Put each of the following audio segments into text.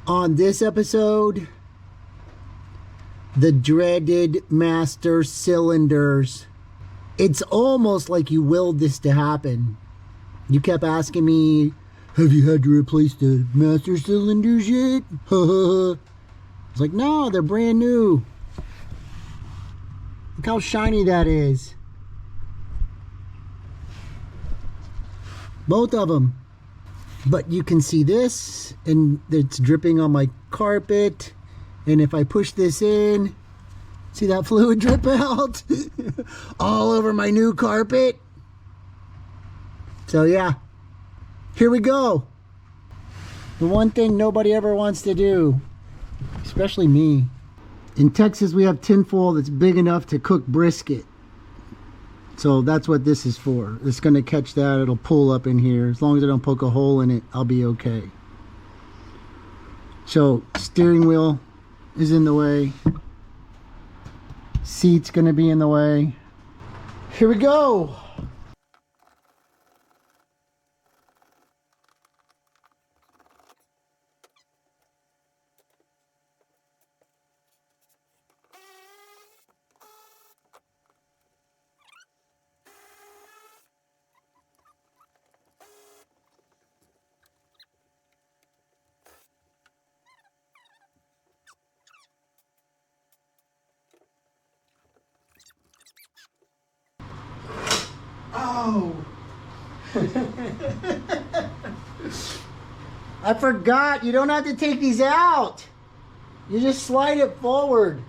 On this episode, the dreaded master cylinders. It's almost like you willed this to happen. You kept asking me, have you had to replace the master cylinders yet? I was like, no, they're brand new. Look how shiny that is. Both of them. But you can see this, and it's dripping on my carpet. And if I push this in, see that fluid drip out? All over my new carpet. So yeah, here we go. The one thing nobody ever wants to do, especially me. In Texas, we have tinfoil that's big enough to cook brisket. So that's what this is for. It's gonna catch that, it'll pull up in here. As long as I don't poke a hole in it, I'll be okay. So steering wheel is in the way. Seat's gonna be in the way. Here we go. Oh. I forgot, you don't have to take these out. You just slide it forward.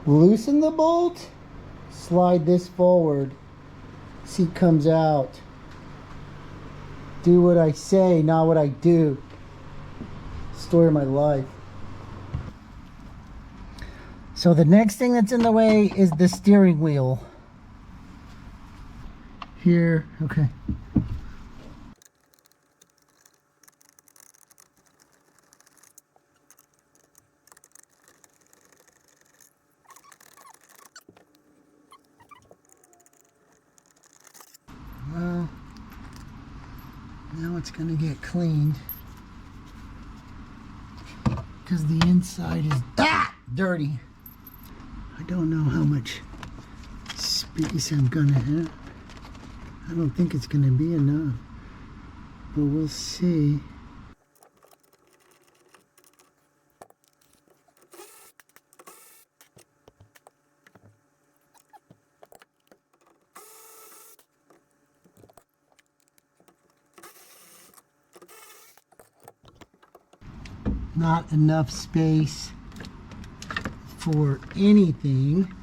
Loosen the bolt, slide this forward. Seat comes out. Do what I say, not what I do. Story of my life. So the next thing that's in the way is the steering wheel. Here, okay. Well, now it's gonna get cleaned because the inside is dirty. I don't know how much space I'm gonna have. I don't think it's gonna be enough, but we'll see. Not enough space for anything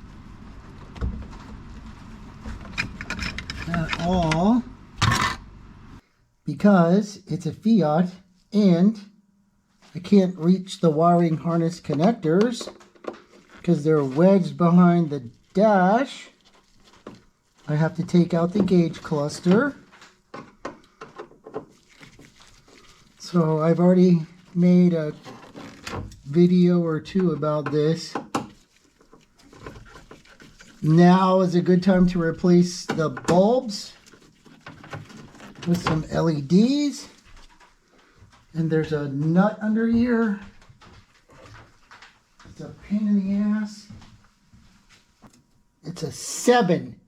at all because it's a Fiat and I can't reach the wiring harness connectors because they're wedged behind the dash. I have to take out the gauge cluster. So I've already made a video or two about this. Now is a good time to replace the bulbs with some LEDs. And there's a nut under here. It's a pain in the ass. It's a 7.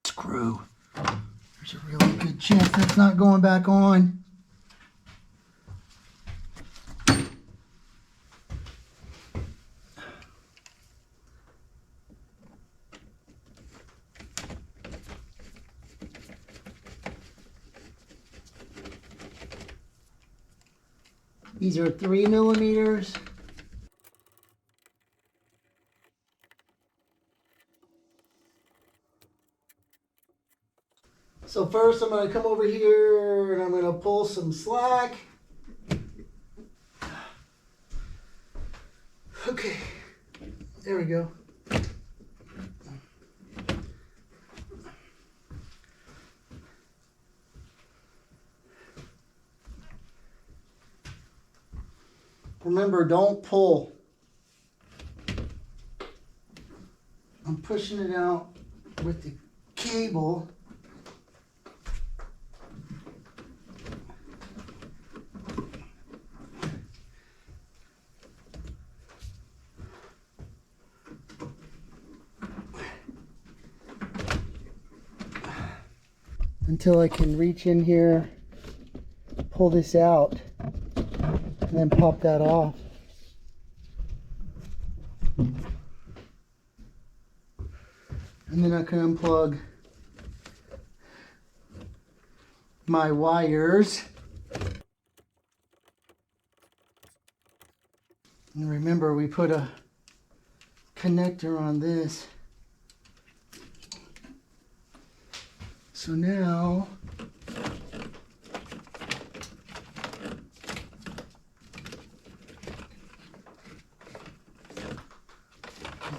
Screw. There's a really good chance that's not going back on. These are 3mm. So first I'm going to come over here and I'm going to pull some slack. Okay, there we go. Remember, don't pull. I'm pushing it out with the cable. Until I can reach in here, pull this out, and then pop that off. And then I can unplug my wires. And remember, we put a connector on this. So now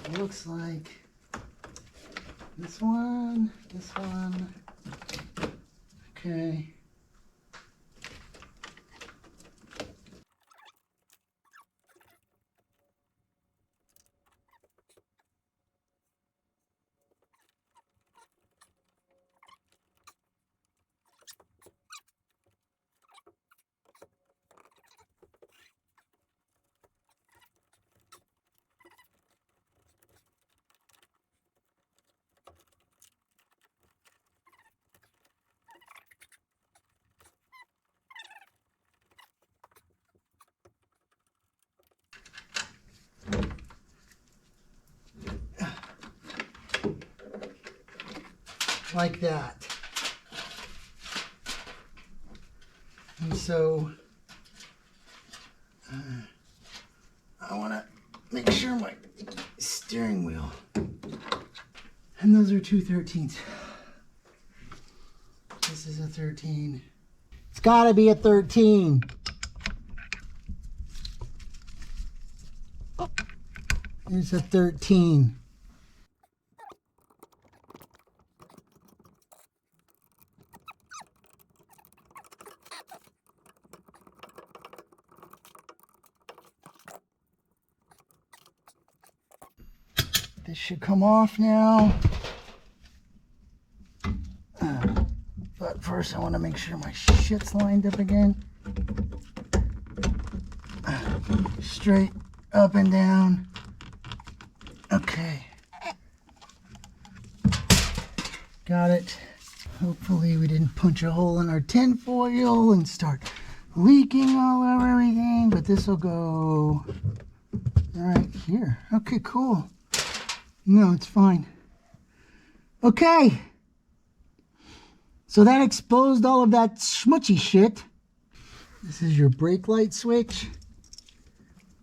it looks like this one. Okay. Like that. And so I want to make sure my steering wheel, and those are 2/13. This is a 13. It's got to be a 13. It's a 13. This should come off now. But first I want to make sure my shit's lined up again. Straight up and down. Okay. Got it. Hopefully we didn't punch a hole in our tin foil and start leaking all over everything, but this will go right here. Okay, cool. No, it's fine. Okay. So that exposed all of that schmutzy shit. This is your brake light switch.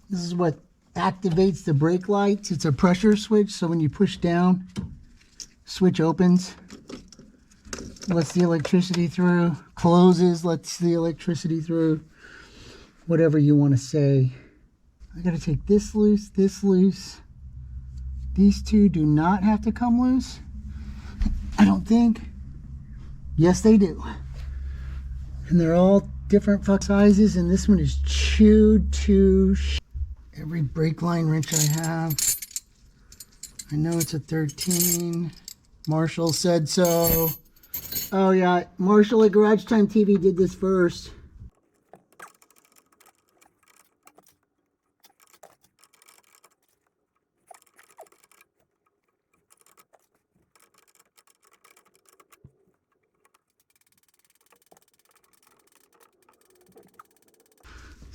This is what activates the brake lights. It's a pressure switch, so when you push down, switch opens, lets the electricity through, closes, lets the electricity through, whatever you want to say. I gotta take this loose, this loose. These two do not have to come loose, I don't think. Yes, they do. And they're all different fuck sizes, and this one is chewed to every brake line wrench I have. I know it's a 13. Marshall said so. Oh yeah, Marshall at Garage Time TV did this first.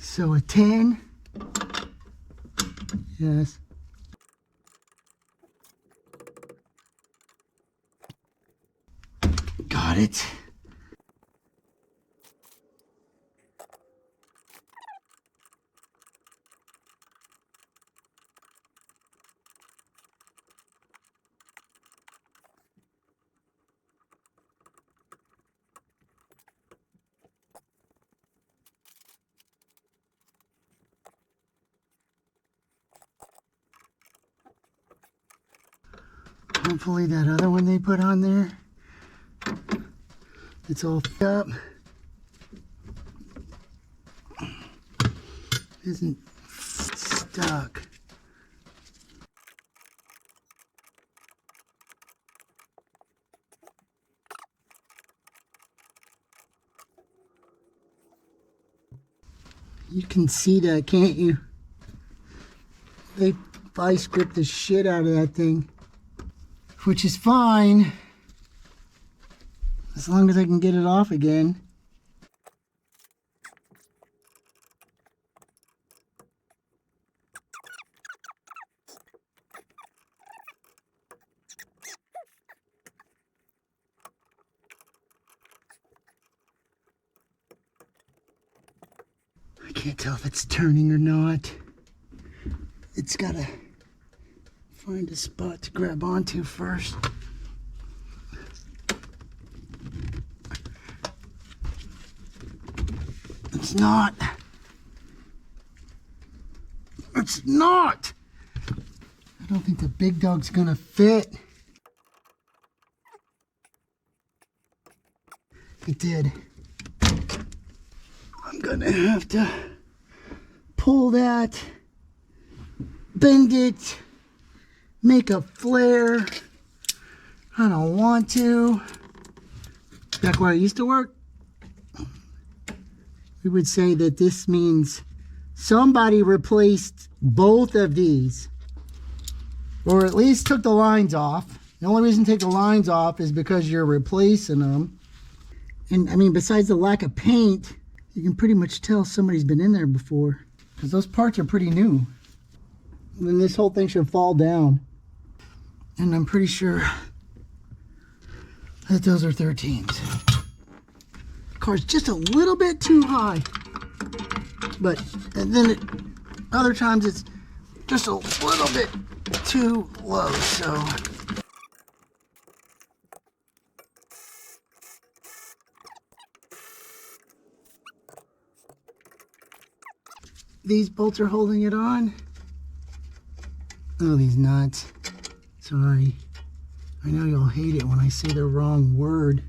So a 10. Yes. Got it. Hopefully that other one they put on there, it's all up. Isn't stuck. You can see that, can't you? They vice grip the shit out of that thing, which is fine as long as I can get it off again. I can't tell if it's turning or not. It's gotta find a spot to grab onto first. It's not. It's not. I don't think the big dog's gonna fit. It did. I'm gonna have to pull that, bend it, make a flare. I don't want to. Back where I used to work, we would say that this means somebody replaced both of these, or at least took the lines off. The only reason to take the lines off is because you're replacing them. And I mean, besides the lack of paint, you can pretty much tell somebody's been in there before, because those parts are pretty new. And then this whole thing should fall down. And I'm pretty sure that those are 13s. The car's just a little bit too high. But, and then other times it's just a little bit too low, so. These bolts are holding it on. Oh, these nuts. Sorry. I know y'all hate it when I say the wrong word.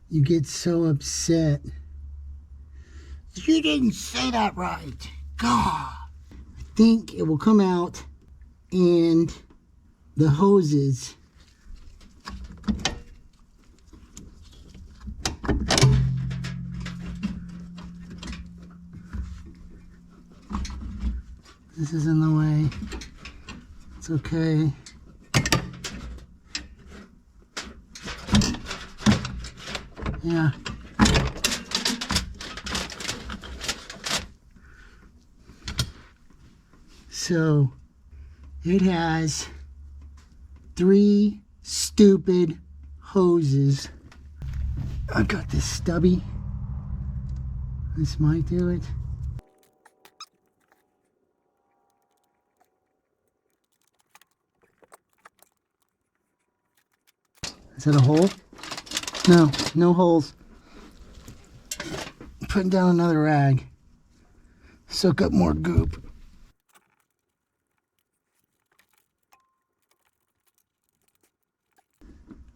You get so upset. You didn't say that right. God. I think it will come out and the hoses. This is in the way. It's okay. Yeah. So it has 3 stupid hoses. I've got this stubby. This might do it. Is that a hole? No, no holes. Putting down another rag. Soak up more goop.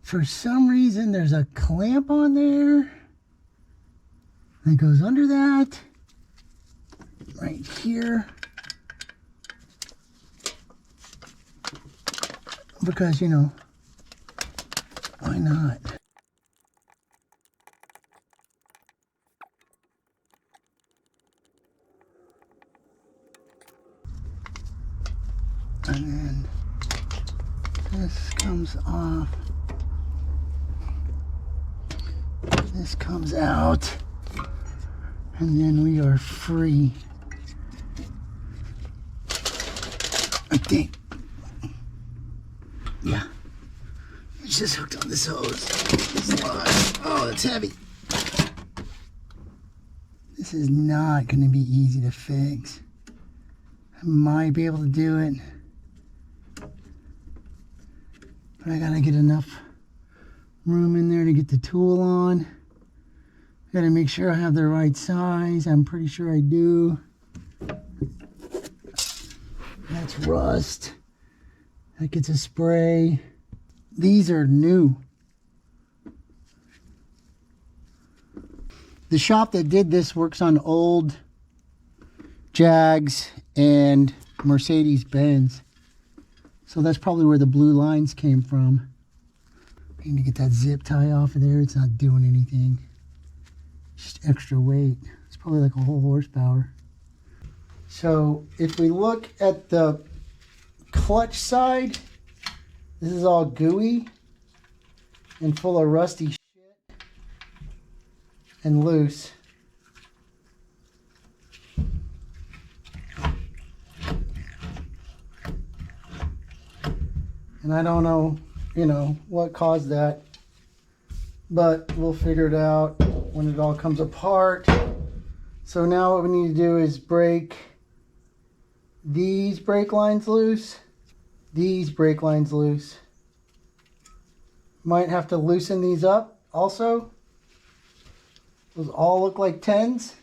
For some reason, there's a clamp on there that goes under that. Right here. Because, you know, why not? And then this comes off. This comes out. And then we are free. I think. Yeah. It's just hooked on this hose. This line. Oh, it's heavy. This is not going to be easy to fix. I might be able to do it. But I got to get enough room in there to get the tool on. Got to make sure I have the right size. I'm pretty sure I do. That's rust. That gets a spray. These are new. The shop that did this works on old Jags and Mercedes-Benz. So that's probably where the blue lines came from. I need to get that zip tie off of there. It's not doing anything. Just extra weight. It's probably like a whole horsepower. So if we look at the clutch side, this is all gooey and full of rusty shit and loose. And I don't know, what caused that, but we'll figure it out when it all comes apart. So now what we need to do is break these brake lines loose, these brake lines loose. Might have to loosen these up also. Those all look like 10s.